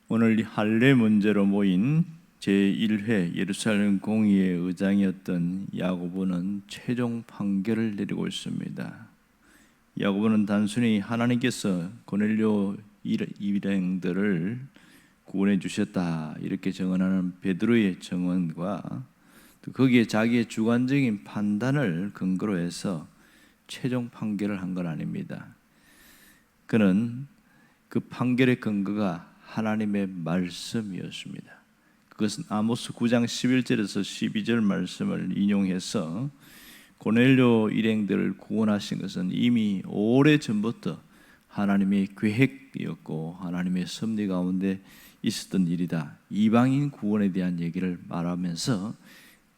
오늘 할례 문제로 모인 제1회 예루살렘 공의회 의장이었던 야고보는 최종 판결을 내리고 있습니다. 야고보는 단순히 하나님께서 고넬료 일행들을 구원해 주셨다 이렇게 증언하는 베드로의 증언과 또 거기에 자기의 주관적인 판단을 근거로 해서 최종 판결을 한 건 아닙니다. 그는 그 판결의 근거가 하나님의 말씀이었습니다. 그것은 아모스 9장 11절에서 12절 말씀을 인용해서 고넬료 일행들을 구원하신 것은 이미 오래전부터 하나님의 계획이었고 하나님의 섭리 가운데 있었던 일이다. 이방인 구원에 대한 얘기를 말하면서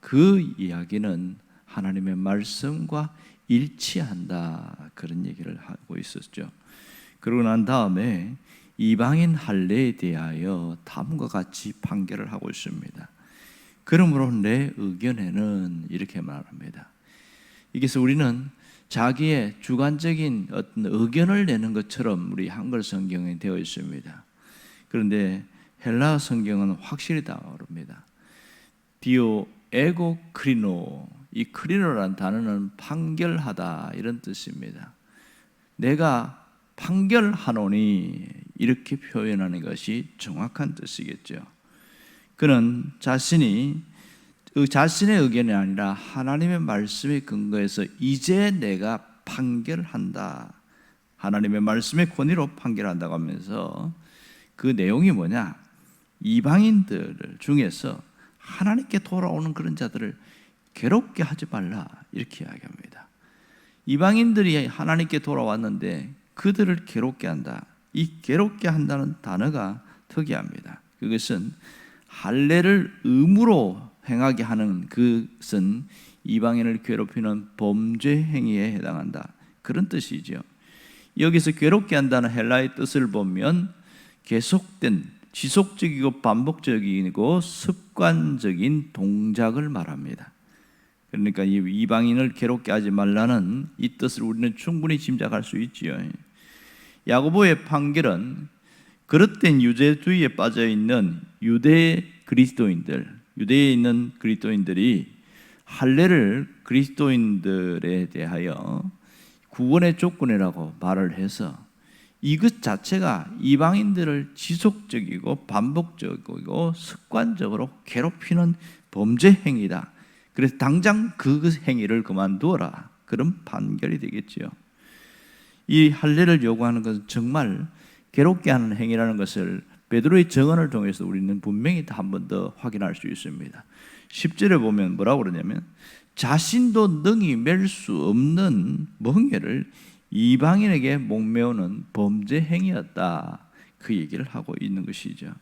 그 이야기는 하나님의 말씀과 일치한다. 그런 얘기를 하고 있었죠. 그러고 난 다음에 이방인 할례에 대하여 다음과 같이 판결을 하고 있습니다. 그러므로 내 의견에는 이렇게 말합니다. 이게서 우리는 자기의 주관적인 어떤 의견을 내는 것처럼 우리 한글 성경에 되어 있습니다. 그런데 헬라어 성경은 확실히 다릅니다. 디오 에고 크리노, 이 크리노라는 단어는 판결하다 이런 뜻입니다. 내가 판결하노니 이렇게 표현하는 것이 정확한 뜻이겠죠. 그는 자신의 의견이 아니라 하나님의 말씀에 근거해서 이제 내가 판결한다. 하나님의 말씀의 권위로 판결한다고 하면서 그 내용이 뭐냐? 이방인들 중에서 하나님께 돌아오는 그런 자들을 괴롭게 하지 말라 이렇게 이야기합니다. 이방인들이 하나님께 돌아왔는데 그들을 괴롭게 한다. 이 괴롭게 한다는 단어가 특이합니다. 그것은 할례를 의무로 행하게 하는 그것은 이방인을 괴롭히는 범죄 행위에 해당한다. 그런 뜻이죠. 여기서 괴롭게 한다는 헬라의 뜻을 보면 계속된 지속적이고 반복적이고 습관적인 동작을 말합니다. 그러니까 이방인을 괴롭게 하지 말라는 이 뜻을 우리는 충분히 짐작할 수 있지요. 야고보의 판결은 그릇된 유대주의에 빠져 있는 유대에 있는 그리스도인들이 할례를 그리스도인들에 대하여 구원의 조건이라고 말을 해서 이것 자체가 이방인들을 지속적이고 반복적이고 습관적으로 괴롭히는 범죄 행위다. 그래서 당장 그 행위를 그만두어라. 그런 판결이 되겠지요. 이 할례를 요구하는 것은 정말 괴롭게 하는 행위라는 것을 베드로의 증언을 통해서 우리는 분명히 한 번 더 확인할 수 있습니다. 10절에 보면 뭐라고 그러냐면 자신도 능히 맬 수 없는 멍에를 이방인에게 목매우는 범죄 행위였다. 그 얘기를 하고 있는 것이죠.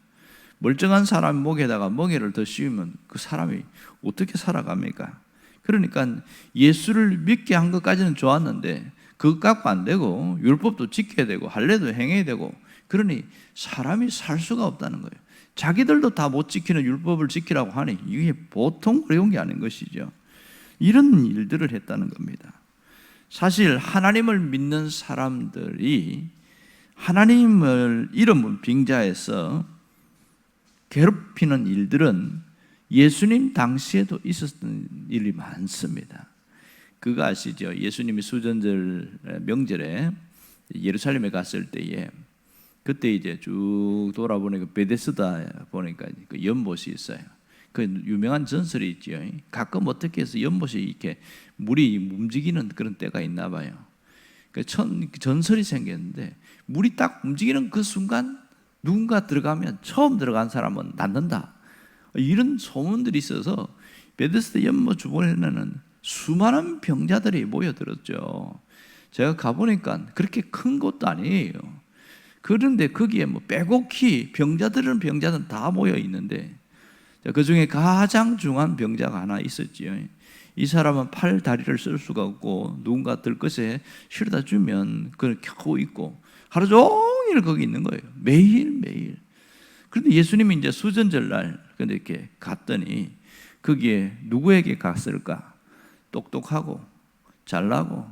멀쩡한 사람 목에다가 멍에를 더 씌우면 그 사람이 어떻게 살아갑니까? 그러니까 예수를 믿게 한 것까지는 좋았는데 그것 갖고 안 되고 율법도 지켜야 되고 할례도 행해야 되고 그러니 사람이 살 수가 없다는 거예요. 자기들도 다 못 지키는 율법을 지키라고 하니 이게 보통 어려운 게 아닌 것이죠. 이런 일들을 했다는 겁니다. 사실 하나님을 믿는 사람들이 하나님을 이름을 빙자해서 괴롭히는 일들은 예수님 당시에도 있었던 일이 많습니다. 그거 아시죠? 예수님이 수전절 명절에 예루살렘에 갔을 때에 그때 이제 쭉 돌아보니까 베데스다 보니까 그 연못이 있어요. 그 유명한 전설이 있죠. 가끔 어떻게 해서 연못이 이렇게 물이 움직이는 그런 때가 있나 봐요. 그 전설이 생겼는데 물이 딱 움직이는 그 순간 누군가 들어가면 처음 들어간 사람은 낫는다. 이런 소문들이 있어서 베데스다 연못 주변에는 수많은 병자들이 모여들었죠. 제가 가보니까 그렇게 큰 곳도 아니에요. 그런데 거기에 뭐 빼곡히 병자들은 다 모여 있는데 그 중에 가장 중요한 병자가 하나 있었지요. 이 사람은 팔 다리를 쓸 수가 없고 누군가 들것에 실어다 주면 그걸 겨우 있고 하루 종일 거기 있는 거예요. 매일. 그런데 예수님이 이제 수전절날 근데 이렇게 갔더니 거기에 누구에게 갔을까? 똑똑하고 잘나고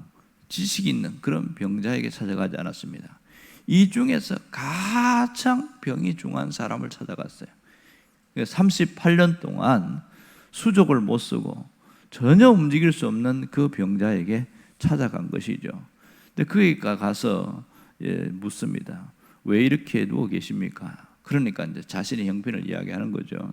지식 있는 그런 병자에게 찾아가지 않았습니다. 이 중에서 가장 병이 중한 사람을 찾아갔어요. 38년 동안 수족을 못 쓰고 전혀 움직일 수 없는 그 병자에게 찾아간 것이죠. 근데 그가 가서 묻습니다. 왜 이렇게 누워 계십니까? 그러니까 이제 자신의 형편을 이야기하는 거죠.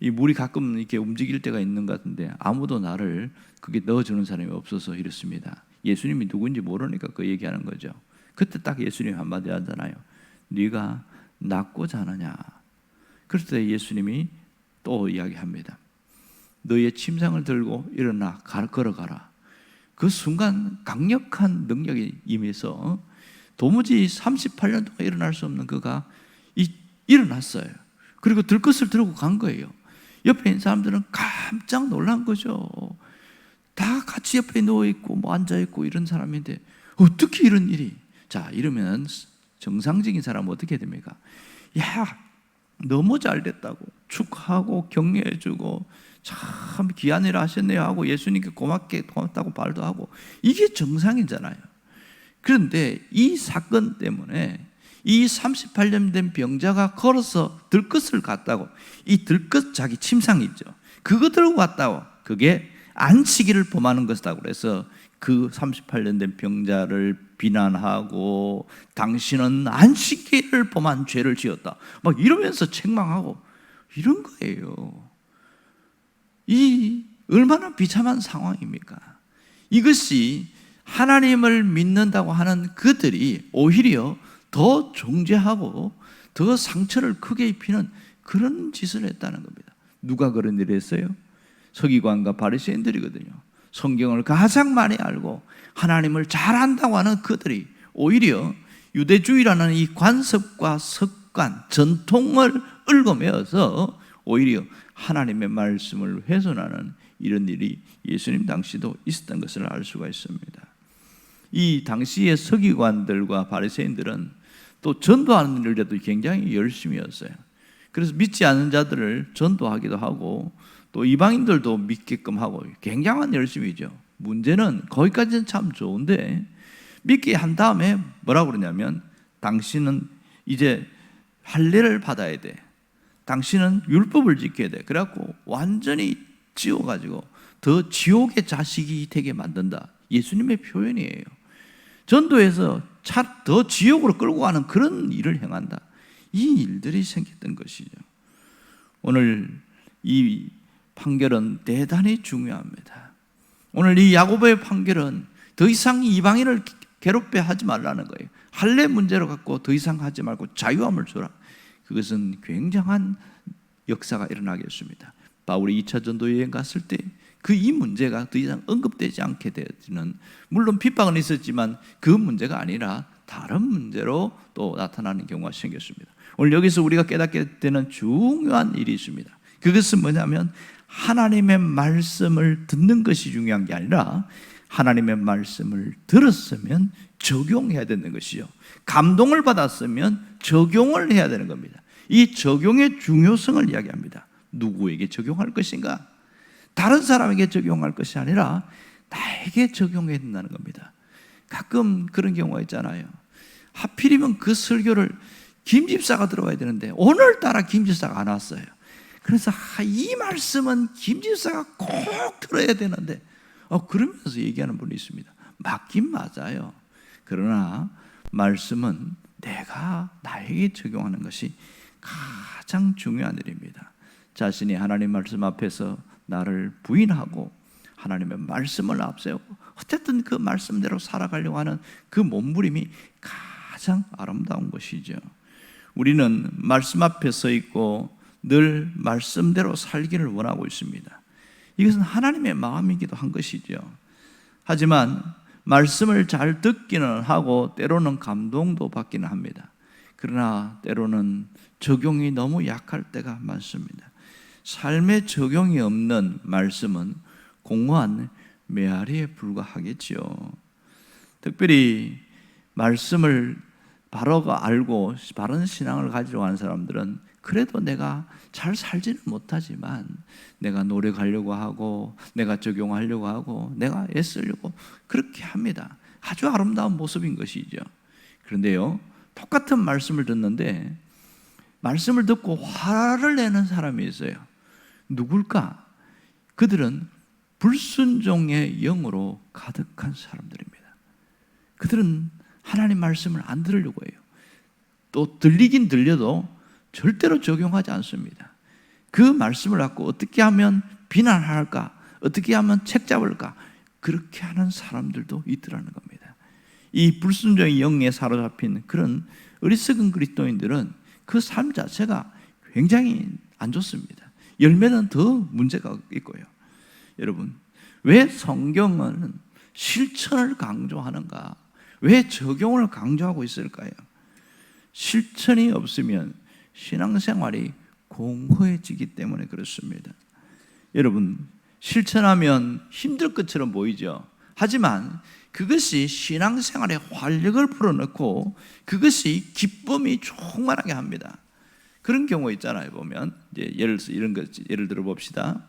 이 물이 가끔 이렇게 움직일 때가 있는 것 같은데 아무도 나를 그게 넣어주는 사람이 없어서 이렇습니다. 예수님이 누군지 모르니까 그 얘기하는 거죠. 그때 딱 예수님이 한마디 하잖아요. 네가 낫고자 하느냐. 그럴 때 예수님이 또 이야기합니다. 너의 침상을 들고 일어나 걸어가라. 그 순간 강력한 능력이 임해서 도무지 38년 동안 일어날 수 없는 그가 일어났어요. 그리고 들것을 들고 간 거예요. 옆에 있는 사람들은 깜짝 놀란 거죠. 다 같이 옆에 누워있고 뭐 앉아있고 이런 사람인데 어떻게 이런 일이. 자, 이러면 정상적인 사람은 어떻게 됩니까? 야, 너무 잘 됐다고 축하하고 격려해주고 참 귀한 일 하셨네요 하고 예수님께 고맙다고 말도 하고, 이게 정상이잖아요. 그런데 이 사건 때문에 이 38년 된 병자가 걸어서 들것을 갔다고, 이 들것 자기 침상 있죠, 그거 들고 갔다고, 그게 안식일을 범하는 것이라고 그래서 그 38년 된 병자를 비난하고 당신은 안식일을 범한 죄를 지었다 막 이러면서 책망하고 이런 거예요. 이 얼마나 비참한 상황입니까? 이것이 하나님을 믿는다고 하는 그들이 오히려 더 정죄하고 더 상처를 크게 입히는 그런 짓을 했다는 겁니다. 누가 그런 일을 했어요? 서기관과 바리새인들이거든요. 성경을 가장 많이 알고 하나님을 잘 안다고 하는 그들이 오히려 유대주의라는 이 관습과 습관, 전통을 얽어매어서 오히려 하나님의 말씀을 훼손하는 이런 일이 예수님 당시도 있었던 것을 알 수가 있습니다. 이 당시의 서기관들과 바리새인들은 또 전도하는 일에도 굉장히 열심이었어요. 그래서 믿지 않는 자들을 전도하기도 하고 또 이방인들도 믿게끔 하고 굉장한 열심이죠. 문제는 거기까지는 참 좋은데 믿게 한 다음에 뭐라고 그러냐면 당신은 이제 할례를 받아야 돼. 당신은 율법을 지켜야 돼. 그래갖고 완전히 지워가지고 더 지옥의 자식이 되게 만든다. 예수님의 표현이에요. 전도에서 더 지옥으로 끌고 가는 그런 일을 행한다. 이 일들이 생겼던 것이죠. 오늘 이 판결은 대단히 중요합니다. 오늘 이 야고보의 판결은 더 이상 이방인을 괴롭게 하지 말라는 거예요. 할례 문제로 갖고 더 이상 하지 말고 자유함을 주라. 그것은 굉장한 역사가 일어나겠습니다. 바울이 2차 전도 여행 갔을 때 그 이 문제가 더 이상 언급되지 않게 되지는, 물론 핍박은 있었지만 그 문제가 아니라 다른 문제로 또 나타나는 경우가 생겼습니다. 오늘 여기서 우리가 깨닫게 되는 중요한 일이 있습니다. 그것은 뭐냐면 하나님의 말씀을 듣는 것이 중요한 게 아니라 하나님의 말씀을 들었으면 적용해야 되는 것이요, 감동을 받았으면 적용을 해야 되는 겁니다. 이 적용의 중요성을 이야기합니다. 누구에게 적용할 것인가? 다른 사람에게 적용할 것이 아니라 나에게 적용해야 된다는 겁니다. 가끔 그런 경우가 있잖아요. 하필이면 그 설교를 김 집사가 들어와야 되는데 오늘따라 김 집사가 안 왔어요. 그래서 이 말씀은 김 집사가 꼭 들어야 되는데 그러면서 얘기하는 분이 있습니다. 맞긴 맞아요. 그러나 말씀은 내가 나에게 적용하는 것이 가장 중요한 일입니다. 자신이 하나님 말씀 앞에서 나를 부인하고 하나님의 말씀을 앞세우고 어쨌든 그 말씀대로 살아가려고 하는 그 몸부림이 가장 아름다운 것이죠. 우리는 말씀 앞에 서 있고 늘 말씀대로 살기를 원하고 있습니다. 이것은 하나님의 마음이기도 한 것이죠. 하지만 말씀을 잘 듣기는 하고 때로는 감동도 받기는 합니다. 그러나 때로는 적용이 너무 약할 때가 많습니다. 삶에 적용이 없는 말씀은 공허한 메아리에 불과하겠지요. 특별히 말씀을 바로 알고 바른 신앙을 가지려고 하는 사람들은 그래도 내가 잘 살지는 못하지만 내가 노력하려고 하고 내가 적용하려고 하고 내가 애쓰려고 그렇게 합니다. 아주 아름다운 모습인 것이죠. 그런데요, 똑같은 말씀을 듣는데 말씀을 듣고 화를 내는 사람이 있어요. 누굴까? 그들은 불순종의 영으로 가득한 사람들입니다. 그들은 하나님 말씀을 안 들으려고 해요. 또 들리긴 들려도 절대로 적용하지 않습니다. 그 말씀을 갖고 어떻게 하면 비난할까? 어떻게 하면 책잡을까? 그렇게 하는 사람들도 있더라는 겁니다. 이 불순종의 영에 사로잡힌 그런 어리석은 그리스도인들은 그 삶 자체가 굉장히 안 좋습니다. 열매는 더 문제가 있고요. 여러분, 왜 성경은 실천을 강조하는가? 왜 적용을 강조하고 있을까요? 실천이 없으면 신앙생활이 공허해지기 때문에 그렇습니다. 여러분, 실천하면 힘들 것처럼 보이죠. 하지만 그것이 신앙생활에 활력을 불어넣고 그것이 기쁨이 충만하게 합니다. 그런 경우 있잖아요. 보면 이제 예를 들어 봅시다.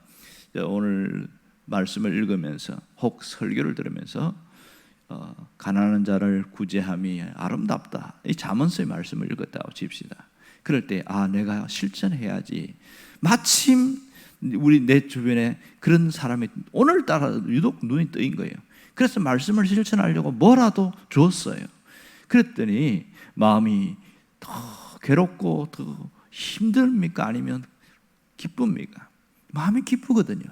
오늘 말씀을 읽으면서 혹 설교를 들으면서 가난한 자를 구제함이 아름답다, 이 잠언서의 말씀을 읽었다고 칩시다. 그럴 때 내가 실천해야지. 마침 내 주변에 그런 사람이 오늘따라 유독 눈이 뜨인 거예요. 그래서 말씀을 실천하려고 뭐라도 줬어요. 그랬더니 마음이 더 괴롭고 더 힘듭니까? 아니면 기쁩니까? 마음이 기쁘거든요.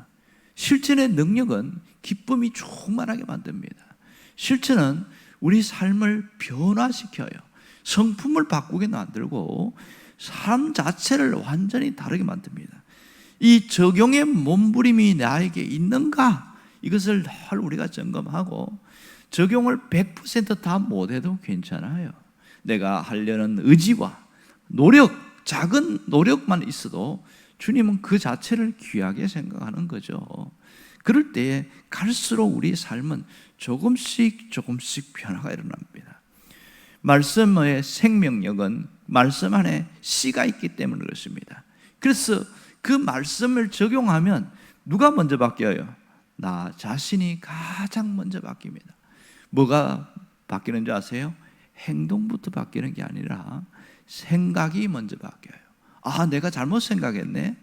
실천의 능력은 기쁨이 충만하게 만듭니다. 실천은 우리 삶을 변화시켜요. 성품을 바꾸게 만들고 삶 자체를 완전히 다르게 만듭니다. 이 적용의 몸부림이 나에게 있는가? 이것을 늘 우리가 점검하고 적용을 100% 다 못해도 괜찮아요. 내가 하려는 의지와 노력, 작은 노력만 있어도 주님은 그 자체를 귀하게 생각하는 거죠. 그럴 때에 갈수록 우리 삶은 조금씩 변화가 일어납니다. 말씀의 생명력은 말씀 안에 씨가 있기 때문에 그렇습니다. 그래서 그 말씀을 적용하면 누가 먼저 바뀌어요? 나 자신이 가장 먼저 바뀝니다. 뭐가 바뀌는 줄 아세요? 행동부터 바뀌는 게 아니라 생각이 먼저 바뀌어요. 내가 잘못 생각했네.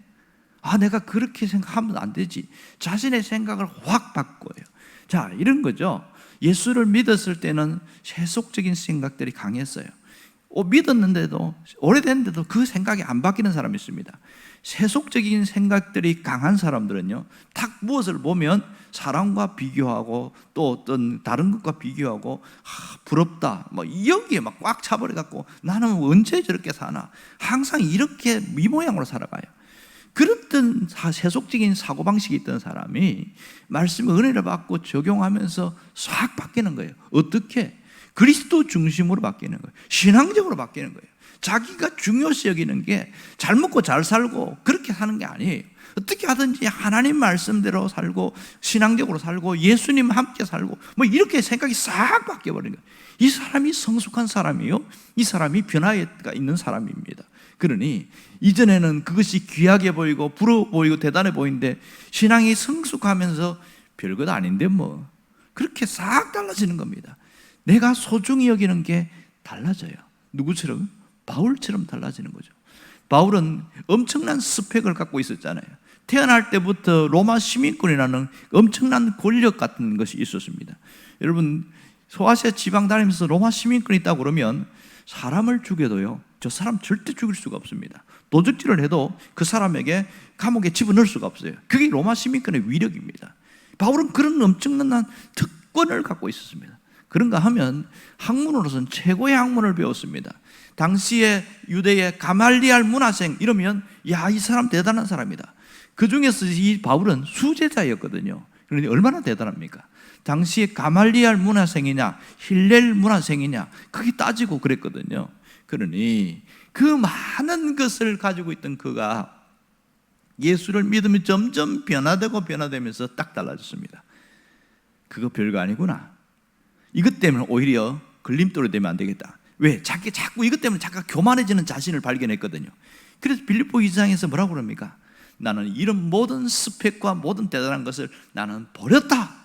내가 그렇게 생각하면 안 되지. 자신의 생각을 확 바꿔요. 자, 이런 거죠. 예수를 믿었을 때는 세속적인 생각들이 강했어요. 믿었는데도 오래됐는데도 그 생각이 안 바뀌는 사람이 있습니다. 세속적인 생각들이 강한 사람들은요, 딱 무엇을 보면 사람과 비교하고 또 어떤 다른 것과 비교하고 부럽다, 여기에 막 꽉 차버려갖고 나는 언제 저렇게 사나, 항상 이렇게 이 모양으로 살아가요. 그랬던 세속적인 사고방식이 있던 사람이 말씀의 은혜를 받고 적용하면서 싹 바뀌는 거예요. 어떻게? 그리스도 중심으로 바뀌는 거예요. 신앙적으로 바뀌는 거예요. 자기가 중요시 여기는 게 잘 먹고 잘 살고 그렇게 사는 게 아니에요. 어떻게 하든지 하나님 말씀대로 살고 신앙적으로 살고 예수님 함께 살고 이렇게 생각이 싹 바뀌어버린 거예요. 이 사람이 성숙한 사람이요, 이 사람이 변화가 있는 사람입니다. 그러니 이전에는 그것이 귀하게 보이고 부러워 보이고 대단해 보이는데 신앙이 성숙하면서 별것 아닌데 그렇게 싹 달라지는 겁니다. 내가 소중히 여기는 게 달라져요. 누구처럼? 바울처럼 달라지는 거죠. 바울은 엄청난 스펙을 갖고 있었잖아요. 태어날 때부터 로마 시민권이라는 엄청난 권력 같은 것이 있었습니다. 여러분, 소아시아 지방 다니면서 로마 시민권이 있다고 그러면 사람을 죽여도요, 저 사람 절대 죽일 수가 없습니다. 도적질을 해도 그 사람에게 감옥에 집어넣을 수가 없어요. 그게 로마 시민권의 위력입니다. 바울은 그런 엄청난 특권을 갖고 있었습니다. 그런가 하면 학문으로서는 최고의 학문을 배웠습니다. 당시에 유대의 가말리알 문화생 이러면 이 사람 대단한 사람이다. 그 중에서 이 바울은 수제자였거든요. 그런데 얼마나 대단합니까? 당시에 가말리알 문화생이냐 힐렐 문화생이냐 그게 따지고 그랬거든요. 그러니 그 많은 것을 가지고 있던 그가 예수를 믿으면 점점 변화되면서 딱 달라졌습니다. 그거 별거 아니구나. 이것 때문에 오히려 걸림돌이 되면 안 되겠다. 왜? 자꾸 이것 때문에 잠깐 교만해지는 자신을 발견했거든요. 그래서 빌립보 2장에서 뭐라고 그럽니까? 나는 이런 모든 스펙과 모든 대단한 것을 나는 버렸다.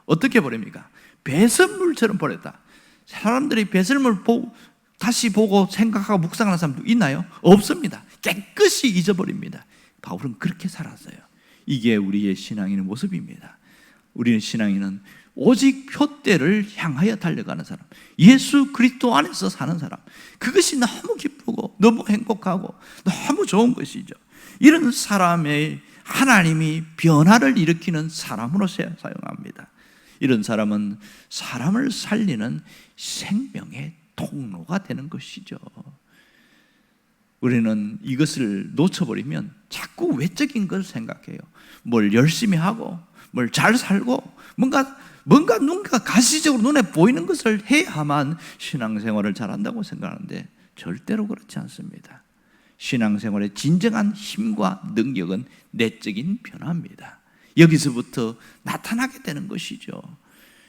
어떻게 버립니까? 배설물처럼 버렸다. 사람들이 배설물 보고 다시 보고 생각하고 묵상하는 사람도 있나요? 없습니다. 깨끗이 잊어버립니다. 바울은 그렇게 살았어요. 이게 우리의 신앙인의 모습입니다. 우리의 신앙인은 오직 표대를 향하여 달려가는 사람, 예수 그리스도 안에서 사는 사람, 그것이 너무 기쁘고 너무 행복하고 너무 좋은 것이죠. 이런 사람의 하나님이 변화를 일으키는 사람으로 사용합니다. 이런 사람은 사람을 살리는 생명의 통로가 되는 것이죠. 우리는 이것을 놓쳐버리면 자꾸 외적인 걸 생각해요. 뭘 열심히 하고 뭘 잘 살고 뭔가 가시적으로 눈에 보이는 것을 해야만 신앙생활을 잘한다고 생각하는데 절대로 그렇지 않습니다. 신앙생활의 진정한 힘과 능력은 내적인 변화입니다. 여기서부터 나타나게 되는 것이죠.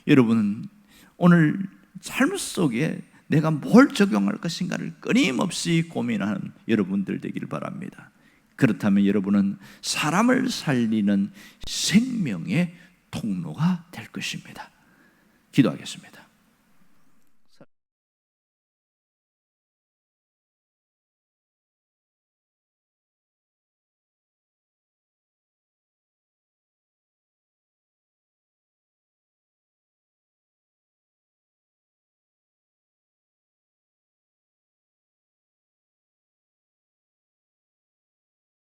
여러분, 오늘 삶 속에 내가 뭘 적용할 것인가를 끊임없이 고민하는 여러분들 되기를 바랍니다. 그렇다면 여러분은 사람을 살리는 생명의 통로가 될 것입니다. 기도하겠습니다.